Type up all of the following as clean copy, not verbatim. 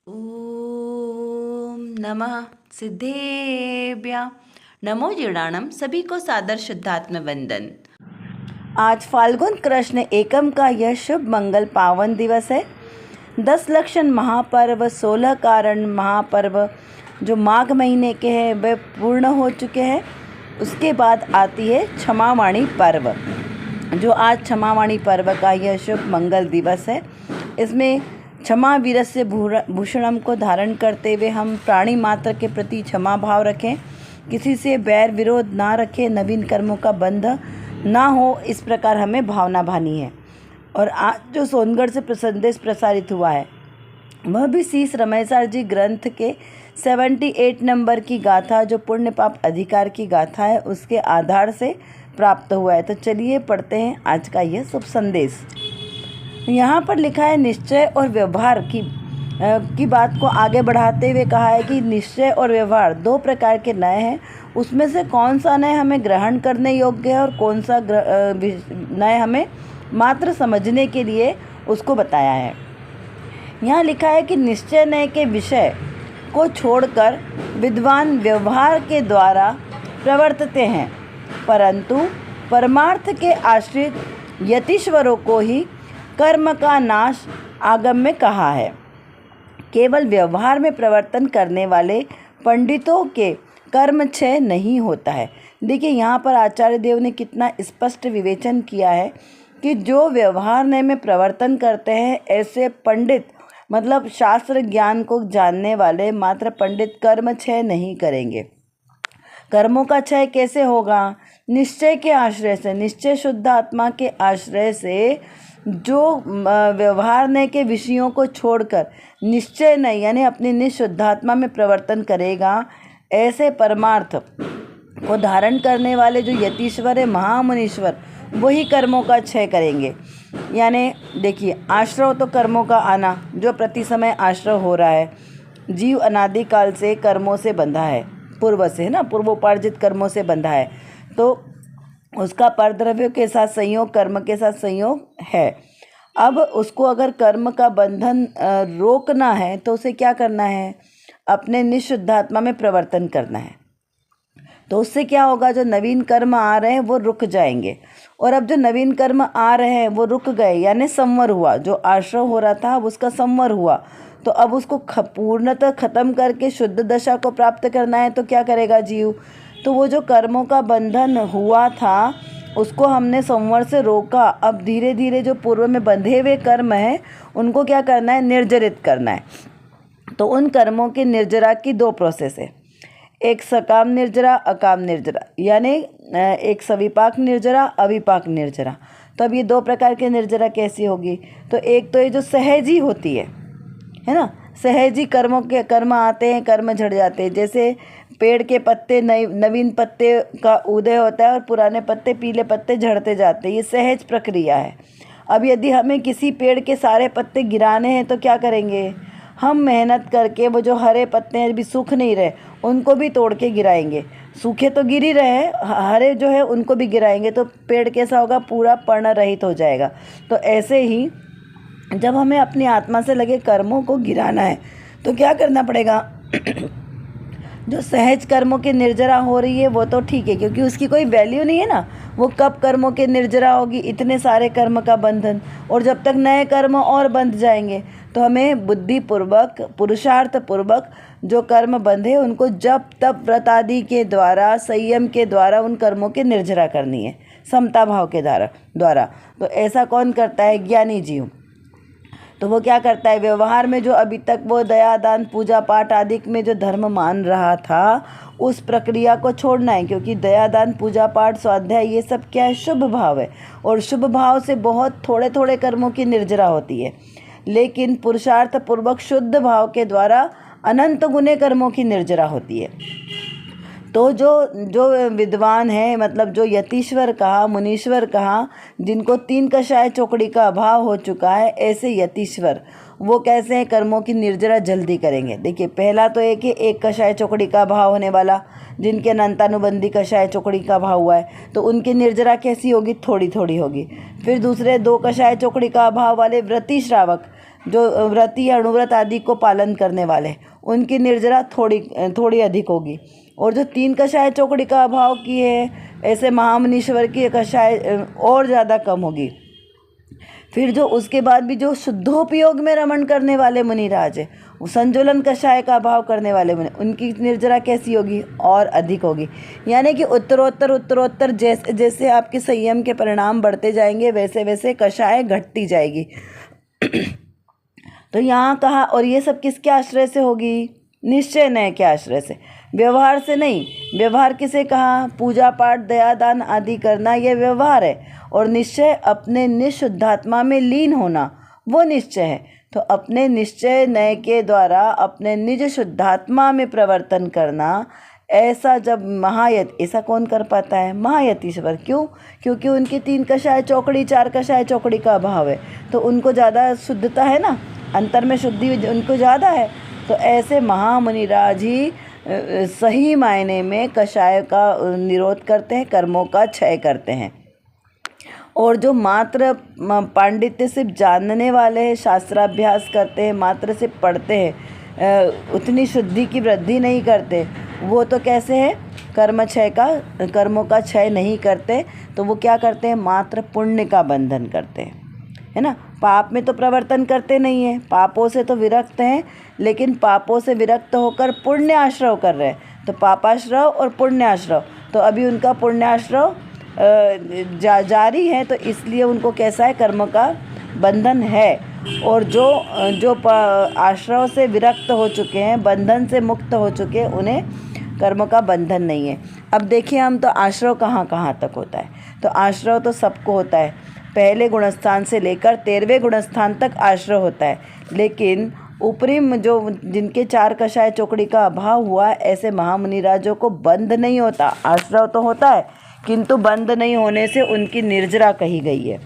ओम नमः सिद्धेभ्य नमो जीर्णाणम। सभी को सादर शुद्धात्म वंदन। आज फाल्गुन कृष्ण एकम का यह शुभ मंगल पावन दिवस है। 10 लक्षण महापर्व, 16 कारण महापर्व जो माघ महीने के हैं वे पूर्ण हो चुके हैं। उसके बाद आती है क्षमावाणी पर्व, जो आज क्षमावाणी पर्व का यह शुभ मंगल दिवस है। इसमें क्षमा वीरस्य भूषणम को धारण करते हुए हम प्राणी मात्र के प्रति क्षमा भाव रखें, किसी से बैर विरोध ना रखें, नवीन कर्मों का बंध ना हो, इस प्रकार हमें भावना भानी है। और आज जो सोनगढ़ से संदेश प्रसारित हुआ है वह भी शीश रमेशार जी ग्रंथ के 78 नंबर की गाथा, जो पुण्य पाप अधिकार की गाथा है, उसके आधार से प्राप्त हुआ है। तो चलिए पढ़ते हैं आज का यह शुभ संदेश। यहाँ पर लिखा है निश्चय और व्यवहार की बात को आगे बढ़ाते हुए कहा है कि निश्चय और व्यवहार 2 प्रकार के नए हैं। उसमें से कौन सा नए हमें ग्रहण करने योग्य है और कौन सा नए हमें मात्र समझने के लिए उसको बताया है। यहाँ लिखा है कि निश्चय नए के विषय को छोड़कर विद्वान व्यवहार के द्वारा प्रवर्तते हैं, परंतु परमार्थ के आश्रित यतीश्वरों को ही कर्म का नाश आगम में कहा है। केवल व्यवहार में प्रवर्तन करने वाले पंडितों के कर्म क्षय नहीं होता है। देखिए यहाँ पर आचार्य देव ने कितना स्पष्ट विवेचन किया है कि जो व्यवहार में प्रवर्तन करते हैं ऐसे पंडित, मतलब शास्त्र ज्ञान को जानने वाले मात्र पंडित कर्म क्षय नहीं करेंगे। कर्मों का क्षय कैसे होगा? निश्चय के आश्रय से, निश्चय शुद्ध आत्मा के आश्रय से, जो व्यवहार के विषयों को छोड़कर निश्चय नहीं यानी अपनी निशुद्धात्मा में प्रवर्तन करेगा, ऐसे परमार्थ को धारण करने वाले जो यतीश्वर है, महामुनीश्वर, वही कर्मों का क्षय करेंगे। यानी देखिए, आश्रव तो कर्मों का आना, जो प्रति समय आश्रव हो रहा है। जीव अनादिकाल से कर्मों से बंधा है, पूर्व से, है ना, पूर्वोपार्जित कर्मों से बंधा है, तो उसका परद्रव्य के साथ संयोग, कर्म के साथ संयोग है। अब उसको अगर कर्म का बंधन रोकना है तो उसे क्या करना है? अपने निशुद्धात्मा में प्रवर्तन करना है। तो उससे क्या होगा? जो नवीन कर्म आ रहे हैं वो रुक जाएंगे, और अब जो नवीन कर्म आ रहे हैं वो रुक गए, यानी संवर हुआ। जो आश्रव हो रहा था अब उसका संवर हुआ, तो अब उसको पूर्णतः खत्म करके शुद्ध दशा को प्राप्त करना है। तो क्या करेगा जीव? तो वो जो कर्मों का बंधन हुआ था उसको हमने संवर से रोका। अब धीरे धीरे जो पूर्व में बंधे हुए कर्म हैं उनको क्या करना है? निर्जरित करना है। तो उन कर्मों की निर्जरा की 2 प्रोसेस है, एक सकाम निर्जरा, अकाम निर्जरा, यानी एक सविपाक निर्जरा, अविपाक निर्जरा। तो अब ये 2 प्रकार की निर्जरा कैसी होगी? तो एक तो ये जो सहजी होती है ना, सहजी कर्म आते हैं, कर्म झड़ जाते हैं। जैसे पेड़ के पत्ते नवीन पत्ते का उदय होता है और पुराने पत्ते, पीले पत्ते झड़ते जाते हैं, ये सहज प्रक्रिया है। अब यदि हमें किसी पेड़ के सारे पत्ते गिराने हैं तो क्या करेंगे? हम मेहनत करके वो जो हरे पत्ते हैं, अभी सूख नहीं रहे, उनको भी तोड़ के गिराएंगे। सूखे तो गिर ही रहे हैं, हरे जो है उनको भी गिराएंगे, तो पेड़ कैसा होगा? पूरा पर्ण रहित हो जाएगा। तो ऐसे ही जब हमें अपनी आत्मा से लगे कर्मों को गिराना है तो क्या करना पड़ेगा? जो सहज कर्मों की निर्जरा हो रही है वो तो ठीक है, क्योंकि उसकी कोई वैल्यू नहीं है ना, वो कब कर्मों की निर्जरा होगी? इतने सारे कर्म का बंधन, और जब तक नए कर्म और बंध जाएंगे तो हमें बुद्धिपूर्वक, पुरुषार्थ पूर्वक जो कर्म बंधे उनको जब तब व्रत आदि के द्वारा, संयम के द्वारा उन कर्मों की निर्जरा करनी है, समता भाव के द्वारा। तो ऐसा कौन करता है? ज्ञानी जीव। तो वो क्या करता है? व्यवहार में जो अभी तक वो दया दान पूजा पाठ आदि में जो धर्म मान रहा था उस प्रक्रिया को छोड़ना है, क्योंकि दया दान पूजा पाठ स्वाध्याय ये सब क्या है? शुभ भाव है, और शुभ भाव से बहुत थोड़े थोड़े कर्मों की निर्जरा होती है। लेकिन पुरुषार्थ पूर्वक शुद्ध भाव के द्वारा अनंत गुने कर्मों की निर्जरा होती है। तो जो विद्वान है, मतलब जो यतीश्वर कहा, मुनीश्वर कहा, जिनको 3 कषाय चौकड़ी का अभाव हो चुका है, ऐसे यतीश्वर वो कैसे हैं? कर्मों की निर्जरा जल्दी करेंगे। देखिए, पहला तो एक कषाय चौकड़ी का अभाव होने वाला, जिनके अनंतानुबंधी कषाय चौकड़ी का अभाव हुआ है, तो उनकी निर्जरा कैसी होगी? थोड़ी थोड़ी होगी। फिर दूसरे 2 कषाय चौकड़ी का अभाव वाले व्रती श्रावक, जो व्रती या अणुव्रत आदि को पालन करने वाले, उनकी निर्जरा थोड़ी अधिक होगी। और जो 3 कषाय चौकड़ी का अभाव की है, ऐसे महामुनीश्वर की कषाय और ज़्यादा कम होगी। फिर जो उसके बाद भी जो शुद्धोपयोग में रमण करने वाले मुनिराज है, संजुलन कषाय का अभाव करने वाले मुनि, उनकी निर्जरा कैसी होगी? और अधिक होगी। यानी कि उत्तरोत्तर जैसे जैसे आपके संयम के परिणाम बढ़ते जाएंगे, वैसे वैसे कषाय घटती जाएगी। तो यहाँ कहा, और ये सब किसके आश्रय से होगी? निश्चय नय के आश्रय से, व्यवहार से नहीं। व्यवहार किसे कहा? पूजा पाठ, दया दान आदि करना, यह व्यवहार है। और निश्चय अपने निशुद्धात्मा में लीन होना, वो निश्चय है। तो अपने निश्चय नय के द्वारा अपने निज शुद्धात्मा में प्रवर्तन करना, ऐसा जब महायत, ऐसा कौन कर पाता है? महायतीश्वर। क्यों? क्योंकि उनकी 3 कषाय चौकड़ी 4 कषाय चौकड़ी का अभाव है, तो उनको ज़्यादा शुद्धता है ना, अंतर में शुद्धि उनको ज़्यादा है। तो ऐसे महामुनिराज ही सही मायने में कषाय का निरोध करते हैं, कर्मों का क्षय करते हैं। और जो मात्र पांडित्य से जानने वाले हैं, शास्त्राभ्यास करते हैं, मात्र से पढ़ते हैं, उतनी शुद्धि की वृद्धि नहीं करते, वो तो कैसे है? कर्मों का क्षय नहीं करते। तो वो क्या करते हैं? मात्र पुण्य का बंधन करते हैं, है ना। पाप में तो प्रवर्तन करते नहीं हैं, पापों से तो विरक्त हैं, लेकिन पापों से विरक्त होकर पुण्य आश्रव कर रहे हैं। तो पापाश्रव और पुण्याश्रव, तो अभी उनका पुण्याश्रव जारी है, तो इसलिए उनको कैसा है? कर्म का बंधन है। और जो आश्रव से विरक्त हो चुके हैं, बंधन से मुक्त हो चुके हैं, उन्हें कर्म का बंधन नहीं है। अब देखिए हम, तो आश्रव कहाँ कहाँ तक होता है? तो आश्रव तो सबको होता है, पहले गुणस्थान से लेकर 13वें गुणस्थान तक आश्रय होता है। लेकिन ऊपरी जो जिनके 4 कषाय चौकड़ी का अभाव हुआ, ऐसे महामुनिराजों को बंध नहीं होता। आश्रय तो होता है, किंतु बंध नहीं होने से उनकी निर्जरा कही गई है।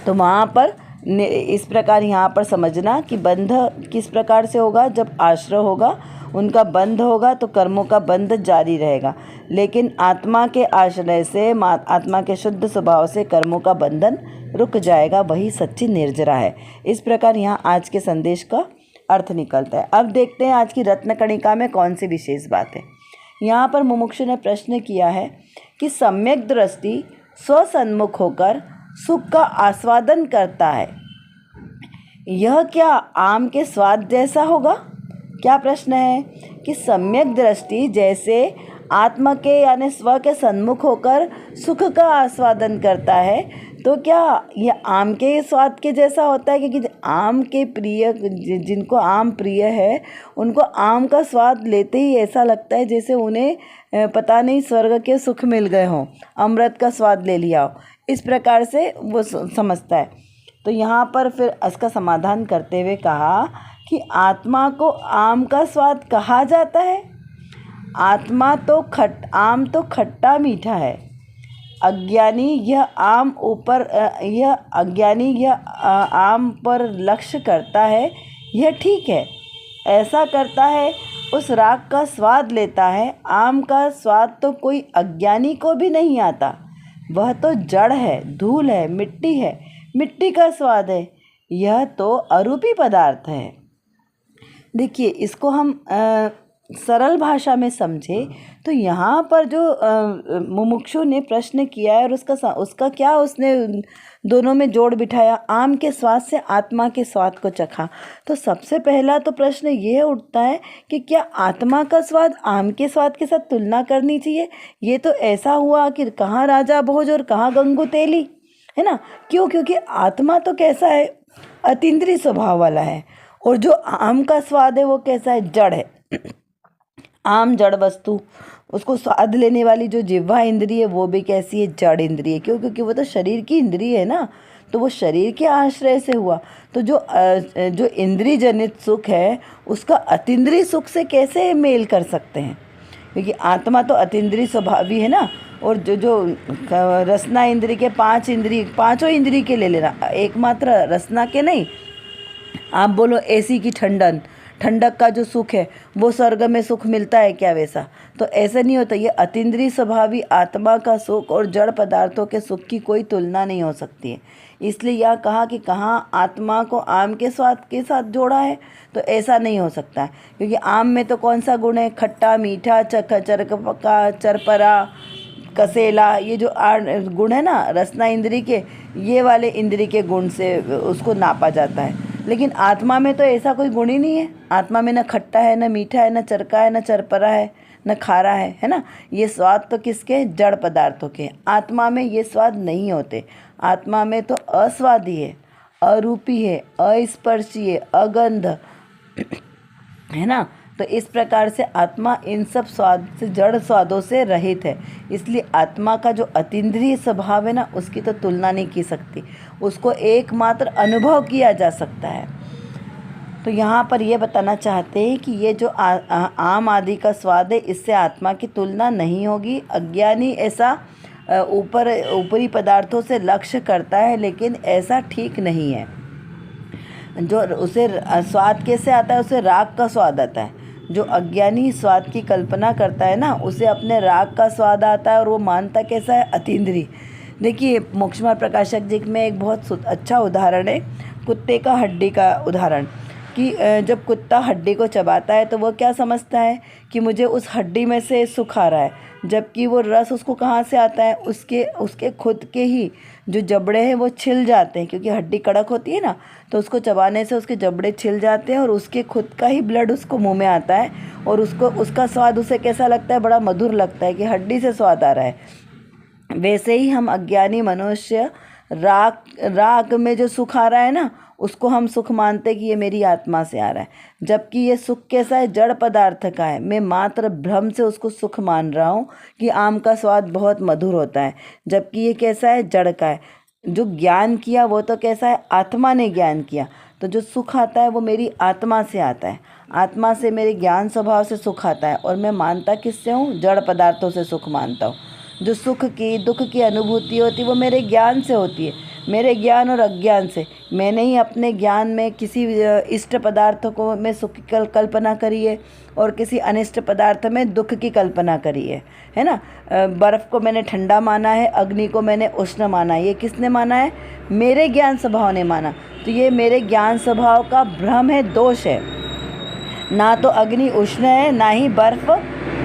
तो वहाँ पर इस प्रकार यहाँ पर समझना कि बंध किस प्रकार से होगा? जब आश्रय होगा, उनका बंध होगा, तो कर्मों का बंध जारी रहेगा। लेकिन आत्मा के आश्रय से, आत्मा के शुद्ध स्वभाव से कर्मों का बंधन रुक जाएगा, वही सच्ची निर्जरा है। इस प्रकार यहाँ आज के संदेश का अर्थ निकलता है। अब देखते हैं आज की रत्नकणिका में कौन सी विशेष बात है। यहाँ पर मुमुक्षु ने प्रश्न किया है कि सम्यक दृष्टि स्वसन्मुख होकर सुख का आस्वादन करता है, यह क्या आम के स्वाद जैसा होगा? क्या प्रश्न है कि सम्यक दृष्टि जैसे आत्मा के यानी स्व के सन्मुख होकर सुख का आस्वादन करता है, तो क्या यह आम के स्वाद के जैसा होता है? क्योंकि आम के प्रिय, जिनको आम प्रिय है, उनको आम का स्वाद लेते ही ऐसा लगता है जैसे उन्हें पता नहीं स्वर्ग के सुख मिल गए हों, अमृत का स्वाद ले लिया हो। इस प्रकार से वो समझता है। तो यहाँ पर फिर इसका समाधान करते हुए कहा कि आत्मा को आम का स्वाद कहा जाता है। आम तो खट्टा मीठा है। अज्ञानी यह आम पर लक्ष्य करता है, यह ठीक है। ऐसा करता है, उस राग का स्वाद लेता है। आम का स्वाद तो कोई अज्ञानी को भी नहीं आता, वह तो जड़ है, धूल है, मिट्टी है, मिट्टी का स्वाद है, यह तो अरूपी पदार्थ है। देखिए, इसको हम सरल भाषा में समझे तो यहाँ पर जो मुमुक्षु ने प्रश्न किया है, और उसका क्या उसने दोनों में जोड़ बिठाया, आम के स्वाद से आत्मा के स्वाद को चखा। तो सबसे पहला तो प्रश्न ये उठता है कि क्या आत्मा का स्वाद आम के स्वाद के साथ तुलना करनी चाहिए? ये तो ऐसा हुआ कि कहाँ राजा भोज और कहाँ गंगू तेली, है ना। क्यों? क्योंकि आत्मा तो कैसा है? अतीन्द्रिय स्वभाव वाला है। और जो आम का स्वाद है वो कैसा है? जड़ है। आम जड़ वस्तु, उसको स्वाद लेने वाली जो जिह्वा इंद्रिय है वो भी कैसी है? जड़ इंद्रिय। क्यों? क्योंकि वो तो शरीर की इंद्रिय है ना, तो वो शरीर के आश्रय से हुआ। तो जो इंद्रिय जनित सुख है उसका अतीन्द्रिय सुख से कैसे मेल कर सकते हैं? क्योंकि आत्मा तो अतीन्द्रिय स्वभावी है ना। और जो रसना इंद्रिय के पांचों इंद्रिय के ले लेना, एकमात्र रसना के नहीं। आप बोलो एसी की ठंडक का जो सुख है वो स्वर्ग में सुख मिलता है क्या वैसा? तो ऐसा नहीं होता। ये अतीन्द्रिय स्वभावी आत्मा का सुख और जड़ पदार्थों के सुख की कोई तुलना नहीं हो सकती है। इसलिए यह कहा कि कहाँ आत्मा को आम के स्वाद के साथ जोड़ा है, तो ऐसा नहीं हो सकता है, क्योंकि आम में तो कौन सा गुण है? खट्टा, मीठा, चरपका, चरपरा, कसेला, ये जो गुण है ना रसना इंद्री के, ये वाले इंद्री के गुण से उसको नापा जाता है। लेकिन आत्मा में तो ऐसा कोई गुण ही नहीं है। आत्मा में न खट्टा है, न मीठा है, न चरका है, न चरपरा है, न खारा है ना। ये स्वाद तो किसके? जड़ पदार्थों के। आत्मा में ये स्वाद नहीं होते। आत्मा में तो अस्वादी है, अरूपी है, अस्पर्शी है, अगंध है ना। तो इस प्रकार से आत्मा इन सब स्वाद से, जड़ स्वादों से रहित है। इसलिए आत्मा का जो अतीन्द्रिय स्वभाव है ना, उसकी तो तुलना नहीं की सकती। उसको एकमात्र अनुभव किया जा सकता है। तो यहाँ पर ये बताना चाहते हैं कि ये जो आम आदि का स्वाद है, इससे आत्मा की तुलना नहीं होगी। अज्ञानी ऐसा ऊपरी पदार्थों से लक्ष्य करता है, लेकिन ऐसा ठीक नहीं है। जो उसे स्वाद कैसे आता है? उसे राग का स्वाद आता है। जो अज्ञानी स्वाद की कल्पना करता है ना, उसे अपने राग का स्वाद आता है, और वो मानता कैसा है? अतीन्द्रिय। देखिए, मोक्षमार्ग प्रकाशक जी में एक बहुत अच्छा उदाहरण है, कुत्ते का हड्डी का उदाहरण, कि जब कुत्ता हड्डी को चबाता है तो वो क्या समझता है कि मुझे उस हड्डी में से सुख आ रहा है, जबकि वो रस उसको कहाँ से आता है? उसके खुद के ही जो जबड़े हैं वो छिल जाते हैं, क्योंकि हड्डी कड़क होती है ना, तो उसको चबाने से उसके जबड़े छिल जाते हैं और उसके खुद का ही ब्लड उसको मुंह में आता है, और उसका स्वाद उसे कैसा लगता है? बड़ा मधुर लगता है कि हड्डी से स्वाद आ रहा है। वैसे ही हम अज्ञानी मनुष्य राग में जो सुख आ रहा है ना, उसको हम सुख मानते हैं कि ये मेरी आत्मा से आ रहा है, जबकि ये सुख कैसा है? जड़ पदार्थ का है। मैं मात्र भ्रम से उसको सुख मान रहा हूँ कि आम का स्वाद बहुत मधुर होता है, जबकि ये कैसा है? जड़ का है। जो ज्ञान किया वो तो कैसा है? आत्मा ने ज्ञान किया। तो जो सुख आता है वो मेरी आत्मा से आता है। आत्मा से, मेरे ज्ञान स्वभाव से सुख आता है, और मैं मानता किससे हूँ? जड़ पदार्थों से सुख मानता हूँ। जो सुख की, दुख की अनुभूति होती है वो मेरे ज्ञान से होती है, मेरे ज्ञान और अज्ञान से। मैंने ही अपने ज्ञान में किसी इष्ट पदार्थ को में सुख की कल्पना करी है, और किसी अनिष्ट पदार्थ में दुख की कल्पना करी है ना। बर्फ़ को मैंने ठंडा माना है, अग्नि को मैंने उष्ण माना है। ये किसने माना है? मेरे ज्ञान स्वभाव ने माना। तो ये मेरे ज्ञान स्वभाव का भ्रम है, दोष है। ना तो अग्नि उष्ण है, ना ही बर्फ़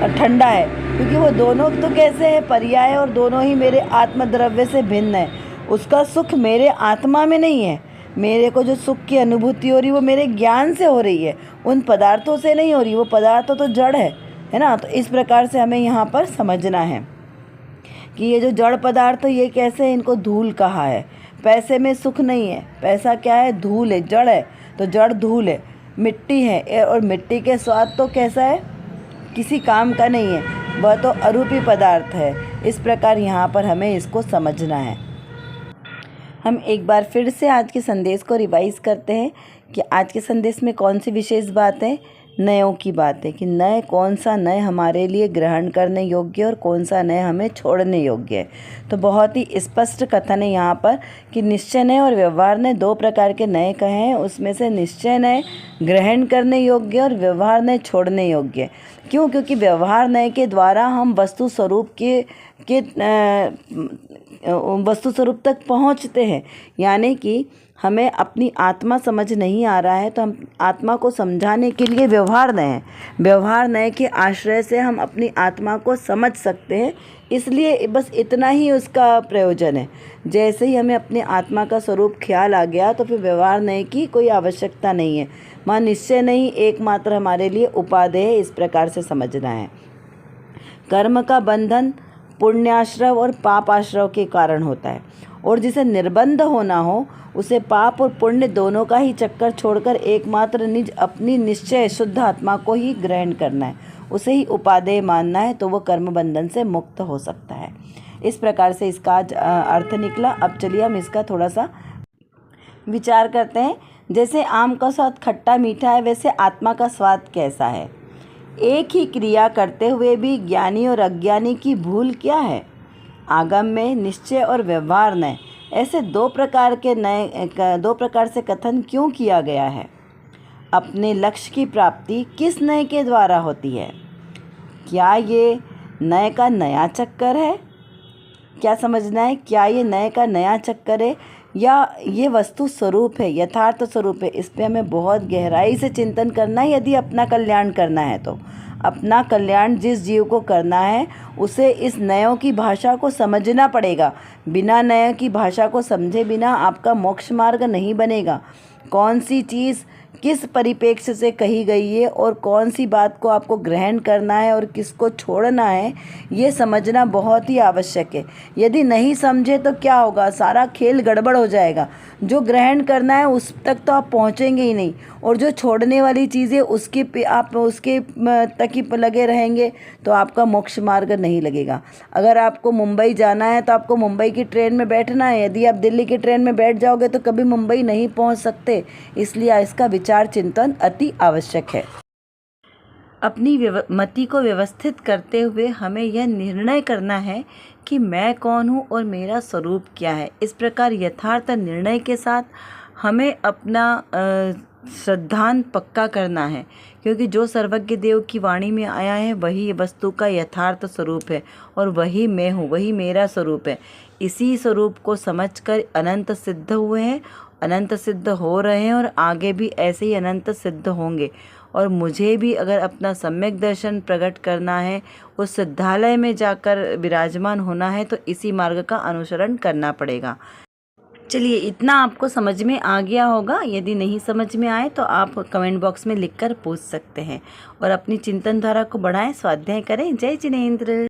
ठंडा है, क्योंकि वो दोनों तो कैसे है? पर्याय, और दोनों ही मेरे आत्मद्रव्य से भिन्न है। उसका सुख मेरे आत्मा में नहीं है। मेरे को जो सुख की अनुभूति हो रही वो मेरे ज्ञान से हो रही है, उन पदार्थों से नहीं हो रही। वो पदार्थ तो जड़ है ना। तो इस प्रकार से हमें यहाँ पर समझना है कि ये जो जड़ पदार्थ ये कैसे? इनको धूल कहा है। पैसे में सुख नहीं है। पैसा क्या है? धूल है, जड़ है। तो जड़ धूल है, मिट्टी है, और मिट्टी के स्वाद तो कैसा है? किसी काम का नहीं है, वह तो अरूपी पदार्थ है। इस प्रकार यहाँ पर हमें इसको समझना है। हम एक बार फिर से आज के संदेश को रिवाइज करते हैं कि आज के संदेश में कौन सी विशेष बात है? नयों की बात है, कि नए कौन सा नए हमारे लिए ग्रहण करने योग्य और कौन सा नए हमें छोड़ने योग्य है। तो बहुत ही स्पष्ट कथन है यहाँ पर कि निश्चय नए और व्यवहार नए, दो प्रकार के नए कहे हैं। उसमें से निश्चय नए ग्रहण करने योग्य और व्यवहार नए छोड़ने योग्य। क्यों? क्योंकि व्यवहार नए के द्वारा हम वस्तु स्वरूप वस्तु स्वरूप तक पहुँचते हैं। यानी कि हमें अपनी आत्मा समझ नहीं आ रहा है, तो हम आत्मा को समझाने के लिए व्यवहार नए हैं। व्यवहार नए के आश्रय से हम अपनी आत्मा को समझ सकते हैं। इसलिए बस इतना ही उसका प्रयोजन है। जैसे ही हमें अपनी आत्मा का स्वरूप ख्याल आ गया, तो फिर व्यवहार नए की कोई आवश्यकता नहीं है। वहाँ निश्चय नहीं एकमात्र हमारे लिए उपादेय है। इस प्रकार से समझना है। कर्म का बंधन पुण्याश्रव और पापाश्रव के कारण होता है, और जिसे निर्बंध होना हो उसे पाप और पुण्य दोनों का ही चक्कर छोड़कर एकमात्र निज अपनी निश्चय शुद्ध आत्मा को ही ग्रहण करना है, उसे ही उपादेय मानना है, तो वह कर्म बंधन से मुक्त हो सकता है। इस प्रकार से इसका अर्थ निकला। अब चलिए हम इसका थोड़ा सा विचार करते हैं। जैसे आम का स्वाद खट्टा मीठा है, वैसे आत्मा का स्वाद कैसा है? एक ही क्रिया करते हुए भी ज्ञानी और अज्ञानी की भूल क्या है? आगम में निश्चय और व्यवहार नए, ऐसे दो प्रकार से कथन क्यों किया गया है? अपने लक्ष्य की प्राप्ति किस नए के द्वारा होती है? क्या ये नए का नया चक्कर है? क्या समझना है? क्या ये नए का नया चक्कर है या ये वस्तु स्वरूप है, यथार्थ स्वरूप है? इस पे हमें बहुत गहराई से चिंतन करना है यदि अपना कल्याण करना है तो। अपना कल्याण जिस जीव को करना है उसे इस नयों की भाषा को समझना पड़ेगा। बिना नयों की भाषा को समझे बिना आपका मोक्ष मार्ग नहीं बनेगा। कौन सी चीज़ किस परिप्रेक्ष्य से कही गई है और कौन सी बात को आपको ग्रहण करना है और किसको छोड़ना है, ये समझना बहुत ही आवश्यक है। यदि नहीं समझे तो क्या होगा? सारा खेल गड़बड़ हो जाएगा। जो ग्रहण करना है उस तक तो आप पहुंचेंगे ही नहीं, और जो छोड़ने वाली चीज़ें आप उसके तक ही लगे रहेंगे तो आपका मोक्ष मार्ग नहीं लगेगा। अगर आपको मुंबई जाना है तो आपको मुंबई की ट्रेन में बैठना है। यदि आप दिल्ली की ट्रेन में बैठ जाओगे तो कभी मुंबई नहीं पहुंच सकते। इसलिए इसका विचार चिंतन अति आवश्यक है। अपनी मति को व्यवस्थित करते हुए हमें यह निर्णय करना है कि मैं कौन हूँ और मेरा स्वरूप क्या है। इस प्रकार यथार्थ निर्णय के साथ हमें अपना श्रद्धांत पक्का करना है, क्योंकि जो सर्वज्ञ देव की वाणी में आया है वही वस्तु का यथार्थ स्वरूप है और वही मैं हूँ, वही मेरा स्वरूप है। इसी स्वरूप को समझकर अनंत सिद्ध हुए हैं, अनंत सिद्ध हो रहे हैं और आगे भी ऐसे ही अनंत सिद्ध होंगे। और मुझे भी अगर अपना सम्यक दर्शन प्रकट करना है, उस सिद्धालय में जाकर विराजमान होना है, तो इसी मार्ग का अनुसरण करना पड़ेगा। चलिए, इतना आपको समझ में आ गया होगा। यदि नहीं समझ में आए तो आप कमेंट बॉक्स में लिखकर पूछ सकते हैं और अपनी चिंतन धारा को बढ़ाएं, स्वाध्याय करें। जय जिनेंद्र।